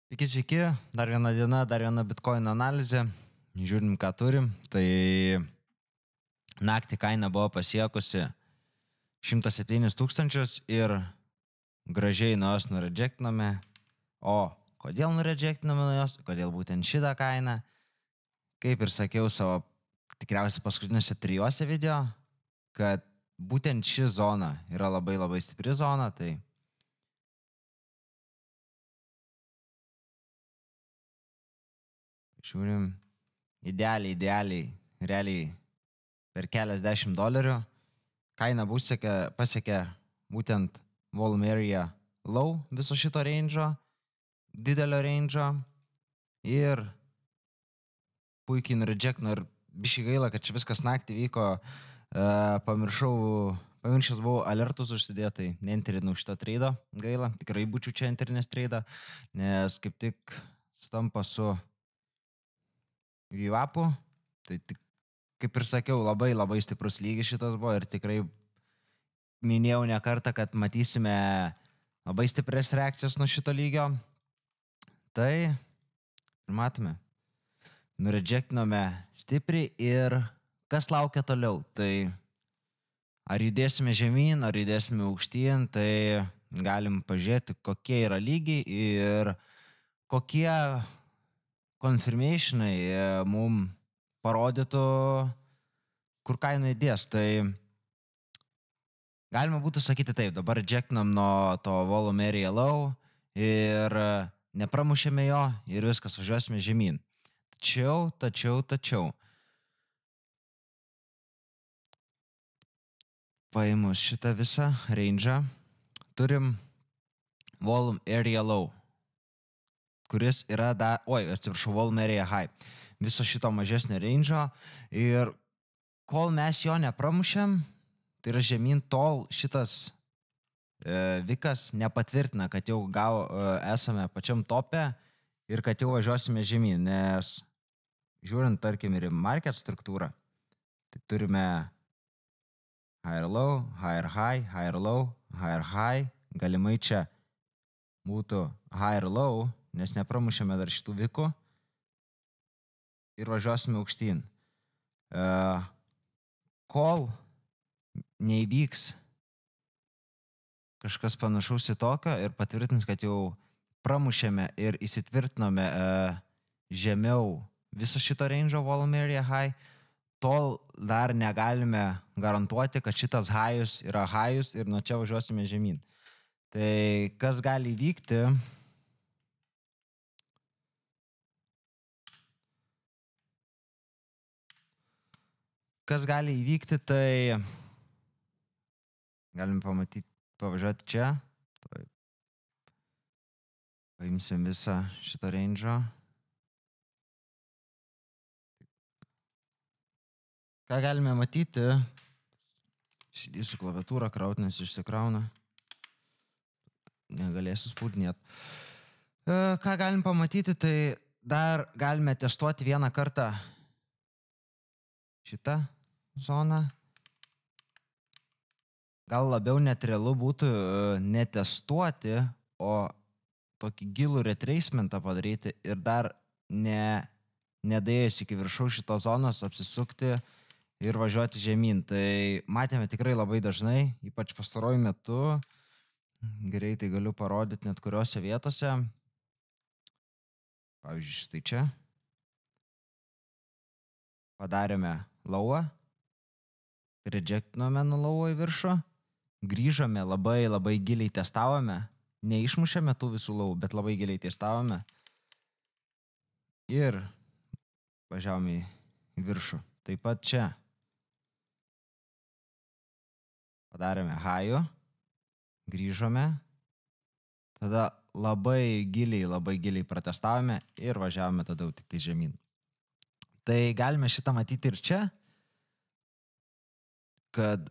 Sveiki, dar viena diena, dar viena Bitcoin analizė. Žiūrim, ką turim. Tai naktį kaina buvo pasiekusi 107 tūkstančius ir gražiai nuo jos nuredžektiname. O kodėl nuredžektiname nuo jos? Kodėl būtent šitą kainą? Kaip ir sakiau savo tikriausiai paskutiniuose 3 video, kad būtent ši zona yra labai stipri zona, tai žiūrim idealiai, realiai per keliasdešimt dolerių. Kaina pasiekė būtent volume area low viso šito range'o, didelio range'o ir puikiai nuredžektino ir biškai gaila, kad čia viskas naktį vyko, pamiršęs buvau alertus užsidėtai, neenterinau šito trado, gaila, tikrai būčiau čia enterinės tradą, nes kaip tik stampa su VWAP-u, tai tik, kaip ir sakiau, labai stiprus lygis šitas buvo ir tikrai minėjau ne kartą, kad matysime labai stiprias reakcijas nuo šito lygio. Tai matome, nuredžektinome stipriai ir kas laukia toliau. Tai ar judėsime žemyn, ar judėsime aukštyn, tai galim pažiūrėti, kokie yra lygiai ir kokie confirmationai mum parodytų, kur kaina judės. Tai galima būtų sakyti taip, dabar rejectinam nuo to volume area low ir nepramušėme jo ir viskas, važiuosime žemyn. Tačiau paėmus šitą visą range'ą turim volume area low, kuris yra volume area high, viso šito mažesnio range'o ir kol mes jo nepramušėm, tai yra žemyn, tol šitas vikas nepatvirtina, kad jau esame pačiam tope ir kad jau važiuosime žemyn, nes žiūrint, tarkim, ir market struktūrą, tai turime higher low, higher high, higher low, higher high, galimai čia būtų higher low, nes nepramušėme dar šitų vikų ir važiuosime aukštyn. Kol neįvyks kažkas panašaus į tokio ir patvirtins, kad jau pramušėme ir įsitvirtinome žemiau viso šito range'o volume area high, tol dar negalime garantuoti, kad šitas high'us yra high'us ir nuo čia važiuosime žemyn. Tai kas gali įvykti? Tai galim pavažiuoti čia. Paimsim visą šitą range'o. Ką galime matyti? Šidėsiu klaviatūrą, kraut, nes išsikrauna. Negalėsiu spaudinėti. Ką galim pamatyti, tai dar galime testuoti vieną kartą šitą zoną. Gal labiau net realu būtų netestuoti, o tokį gilų retracementą padaryti ir dar nedaėjus iki viršaus šitos zonos apsisukti ir važiuoti žemyn. Tai matėme tikrai labai dažnai, ypač pastaruoju metu. Greitai galiu parodyti net kuriuose vietose. Pavyzdžiui, štai čia. Padarėme low'ą, rejectinome nuo low'o į viršų, grįžome labai giliai testavome, neišmušėme tų visų low'ų, bet labai giliai testavome ir važiavome į viršų. Taip pat čia padarėme high'ų, grįžome, tada labai giliai pratestavome ir važiavome tada tik tai žemyn. Tai galime šitą matyti ir čia, kad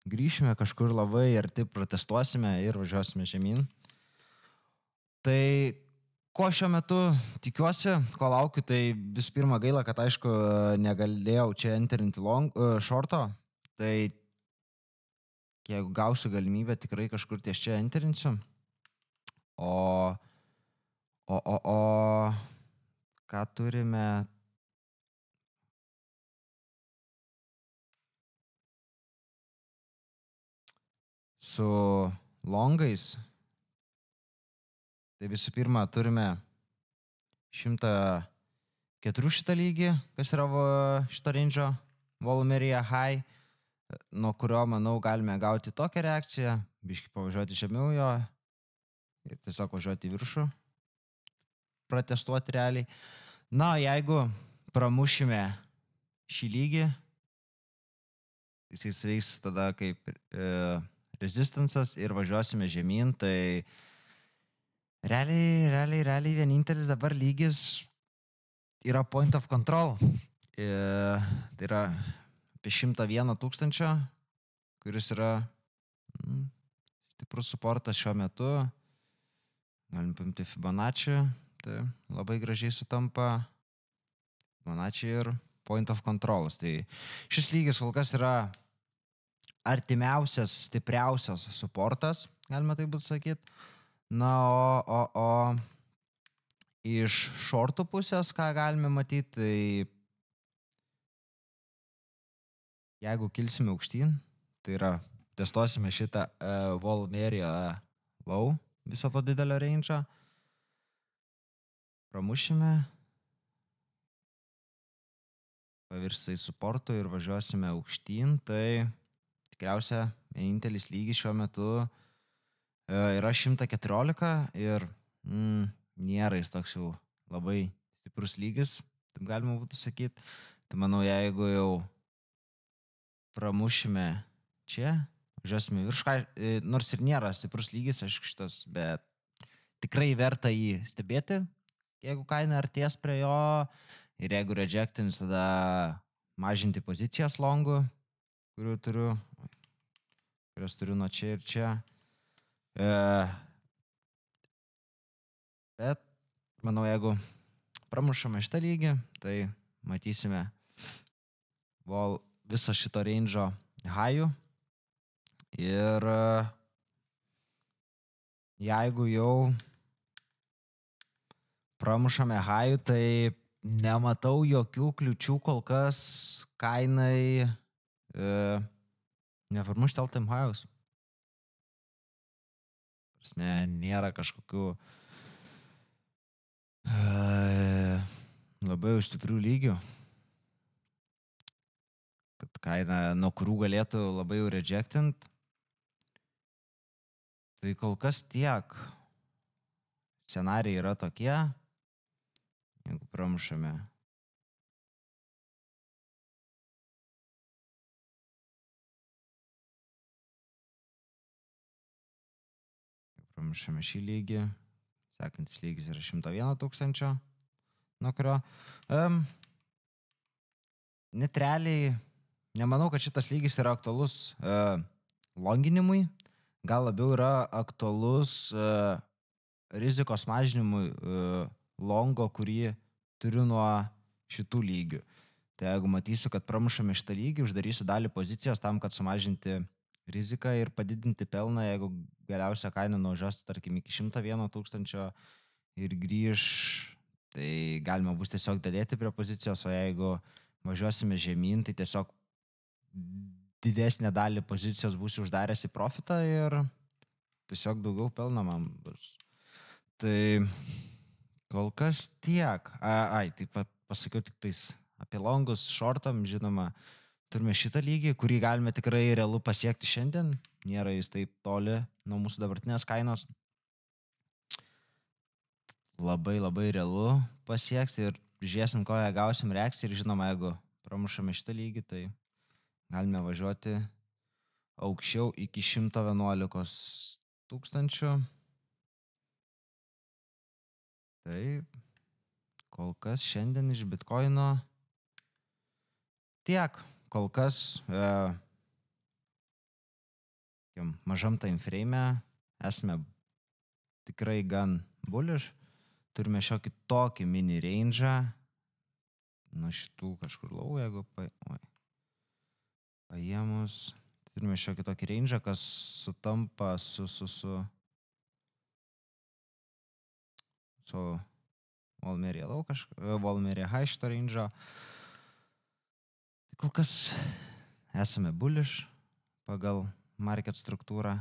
grįšime kažkur labai arti, pratestuosime ir važiuosime žemyn. Tai ko šiuo metu tikiuosi, ko laukiu, tai vis pirma gaila, kad aišku negalėjau čia enterinti shorto, tai jeigu gausiu galimybę, tikrai kažkur ties čia enterinsiu. O turime su longais. Tai visų pirma, turime 104 šitą lygį, kas yra šito range'o volume area high, nuo kurio, manau, galime gauti tokią reakciją, biškį pavažiuoti žemiau jo ir tiesiog važiuoti į viršų, pratestuoti realiai. Na, jeigu pramušime šį lygį, jis veiks tada kaip resistance'as ir važiuosime žemyn, tai realiai vienintelis dabar lygis yra point of control. Tai yra apie 101 tūkstančio, kuris yra stiprus suportas šiuo metu. Galim paimti Fibonacci, tai labai gražiai sutampa Fibonacci ir point of control. Tai šis lygis kol kas yra artimiausias, stipriausias suportas, galima tai būtų sakyti. Na, o iš šortų pusės, ką galime matyti, tai jeigu kilsime aukštyn, tai yra testuosime šitą volume area low, viso to didelio range'o, pramušime, pavirsai suportu ir važiuosime aukštyn, tai tikriausia vienintelis lygis šiuo metu yra 114 ir nėra jis toks jau labai stiprus lygis, taip galima būtų sakyti. Tai manau, jeigu jau pramušime čia, važiuosime virš, nors ir nėra stiprus lygis, aišku, šitas, bet tikrai verta jį stebėti, jeigu kaina artės prie jo ir jeigu rejectins, tada mažinti pozicijas longų, kurias turiu nuo čia ir čia. Bet, manau, jeigu pramušame šitą lygį, tai matysime visą šito range'o high'ų. Ir jeigu jau pramušame high'ų, tai nematau jokių kliučių kol kas kainai neparmušti all-time high'us. Nėra kažkokių labai stiprių lygių, kad kaina, nuo kurių galėtų labai jau rejectint. Tai kol kas tiek. Scenarijai yra tokie, jeigu pramušame. Pramušame šį lygį. Sekantis lygis yra 101 tūkstančio, nuo kurio. Net realiai, nemanau, kad šitas lygis yra aktualus longinimui. Gal labiau yra aktualus rizikos mažinimui longo, kurį turiu nuo šitų lygių. Tai jeigu matysiu, kad pramušame šitą lygį, uždarysiu dalį pozicijos tam, kad sumažinti riziką ir padidinti pelną, jeigu galiausia kaina nuvažiuos, tarkim, iki 101 tūkstančio ir grįž, tai galima bus tiesiog dėti prie pozicijos, o jeigu važiuosime žemyn, tai tiesiog didesnę dalį pozicijos būsiu uždaręs į profitą ir tiesiog daugiau pelno man bus. Tai kol kas tiek. Taip pasakiau tik tais apie longus, shortam, žinoma, turime šitą lygį, kurį galime tikrai realu pasiekti šiandien. Nėra jis taip toli nuo mūsų dabartinės kainos. Labai realu pasieks ir žiūrėsim, koją gausim reakciją ir žinoma, jeigu pramušame šitą lygį, tai galime važiuoti aukščiau iki 111 tūkstančių. Tai kol kas šiandien iš Bitcoino tiek. Kol kas mažam time frame esame tikrai gan bullish. Turime šiokį tokį mini range'ą. Nuo šitų kažkur low, jeigu paėmus. Turime šiokį tokį range'ą, kas sutampa su Volume Area Low, Volume Area High šito range'o. Tai kol kas esame bullish pagal market struktūrą.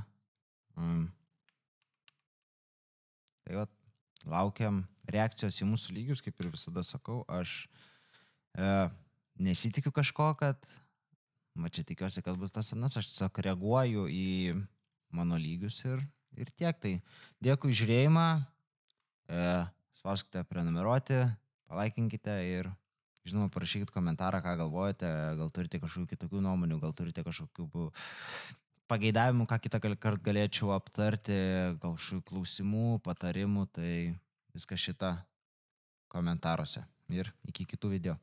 Tai vat, laukiam reakcijos į mūsų lygius, kaip ir visada sakau, aš nesitikiu kažko, kad čia tikiuosi, kad bus tas anas, aš tiesiog reaguoju į mano lygius ir tiek. Tai dėkui žiūrėjimą, spauskite prenumeruoti, palaikinkite ir žinoma, parašykit komentarą, ką galvojate, gal turite kažkokių kitokių nuomonių, gal turite kažkokių pageidavimų, ką kitą kartą galėčiau aptarti, gal kažkokių klausimų, patarimų, tai viskas šita komentaruose ir iki kitų video.